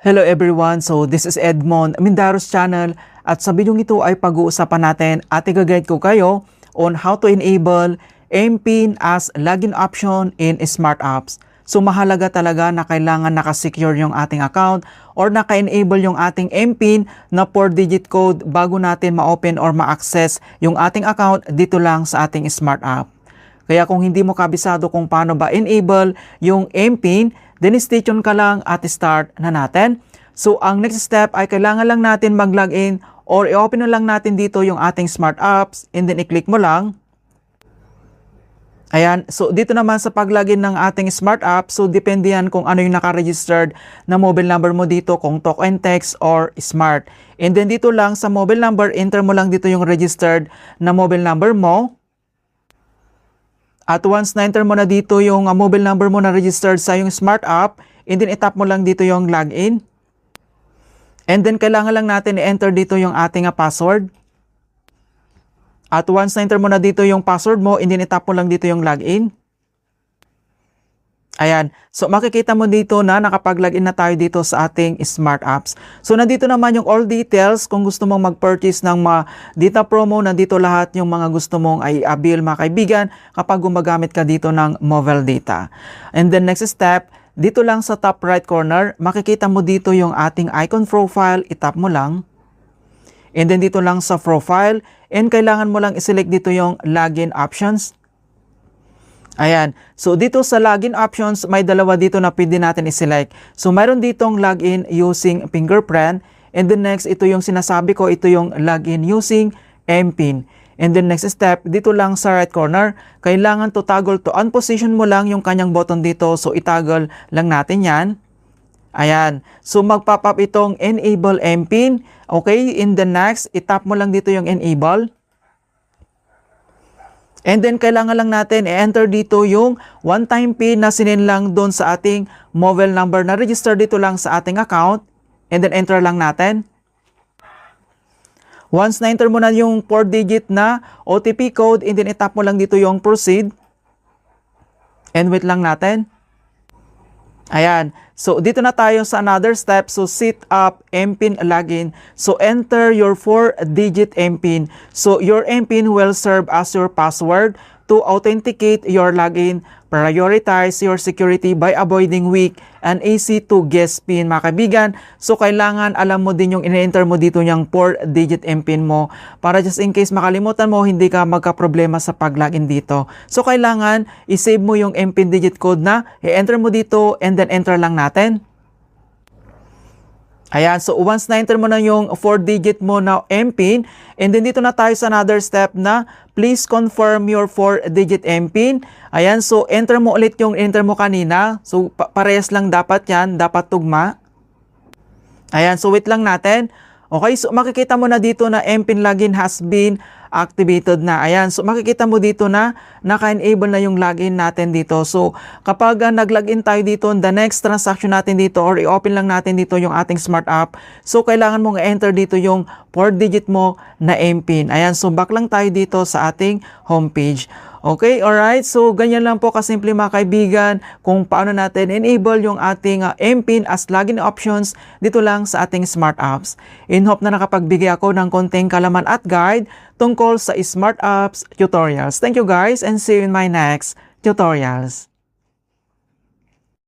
Hello everyone, so this is Edmond Mindaros channel at sa video ito ay pag-uusapan natin at i-guide ko kayo on how to enable MPIN as login option in smart apps. So mahalaga talaga na kailangan nakasecure yung ating account or naka-enable yung ating MPIN na 4-digit code bago natin ma-open or ma-access yung ating account dito lang sa ating smart app. Kaya kung hindi mo kabisado kung paano ba enable yung MPIN, then stay tuned ka lang at start na natin. So ang next step ay kailangan lang natin mag-login or i-open na lang natin dito yung ating smart apps and then i-click mo lang. Ayan, so dito naman sa pag-login ng ating smart app, so depende yan kung ano yung naka-registered na mobile number mo dito, kung talk and text or smart. And then dito lang sa mobile number, enter mo lang dito yung registered na mobile number mo. At once na-enter mo na dito yung mobile number mo na registered sa yung smart app, and then itap mo lang dito yung login. And then kailangan lang natin i-enter dito yung ating password. At once na-enter mo na dito yung password mo, and then itap mo lang dito yung login. Ayan. So makikita mo dito na nakapag-login na tayo dito sa ating smart apps. So nandito naman yung all details kung gusto mong mag-purchase ng mga data promo. Nandito lahat yung mga gusto mong i-avail mga kaibigan kapag gumagamit ka dito ng mobile data. And then next step, dito lang sa top right corner, makikita mo dito yung ating icon profile. Itap mo lang. And then dito lang sa profile. And kailangan mo lang i-select dito yung login options. Ayan. So, dito sa login options, may dalawa dito na pwede natin i-select. So, mayroon ditong login using fingerprint. And then next, ito yung sinasabi ko, ito yung login using MPIN. And then next step, dito lang sa right corner, kailangan to toggle to on. Position mo lang yung kanyang button dito. So, itoggle lang natin yan. Ayan. So, magpop up itong enable MPIN. Okay. In the next, itap mo lang dito yung enable. And then, kailangan lang natin i-enter dito yung one-time PIN na sinin lang doon sa ating mobile number na register dito lang sa ating account. And then, enter lang natin. Once na-enter mo na yung 4-digit na OTP code, and then itap mo lang dito yung proceed. And wait lang natin. Ayan. So, dito na tayo sa another step. So, set up MPIN login. So, enter your 4-digit MPIN. So, your MPIN will serve as your password to authenticate your login. Prioritize your security by avoiding weak and easy to guess PIN, mga kaibigan. So, kailangan alam mo din yung in-enter mo dito yung 4-digit MPIN mo para just in case makalimutan mo, hindi ka magka-problema sa pag-login dito. So, kailangan i-save mo yung MPIN digit code na i-enter mo dito and then enter lang natin. Ayan, so once na-enter mo na yung 4-digit mo na MPIN, and then dito na tayo sa another step na please confirm your 4-digit MPIN. Ayan, so enter mo ulit yung enter mo kanina. So parehas lang dapat yan, dapat tugma. Ayan, so wait lang natin. Okay, so makikita mo na dito na MPIN login has been activated na. Ayan, so makikita mo dito na naka-enable na yung login natin dito. So kapag nag-login tayo dito, the next transaction natin dito or i-open lang natin dito yung ating smart app. So kailangan mong i-enter dito yung 4-digit mo na MPIN. Ayan, so back lang tayo dito sa ating homepage. Okay, alright. So, ganyan lang po kasimple mga kaibigan kung paano natin enable yung ating MPIN as login options dito lang sa ating smart apps. In hope na nakapagbigay ako ng konting kalaman at guide tungkol sa smart apps tutorials. Thank you guys and see you in my next tutorials.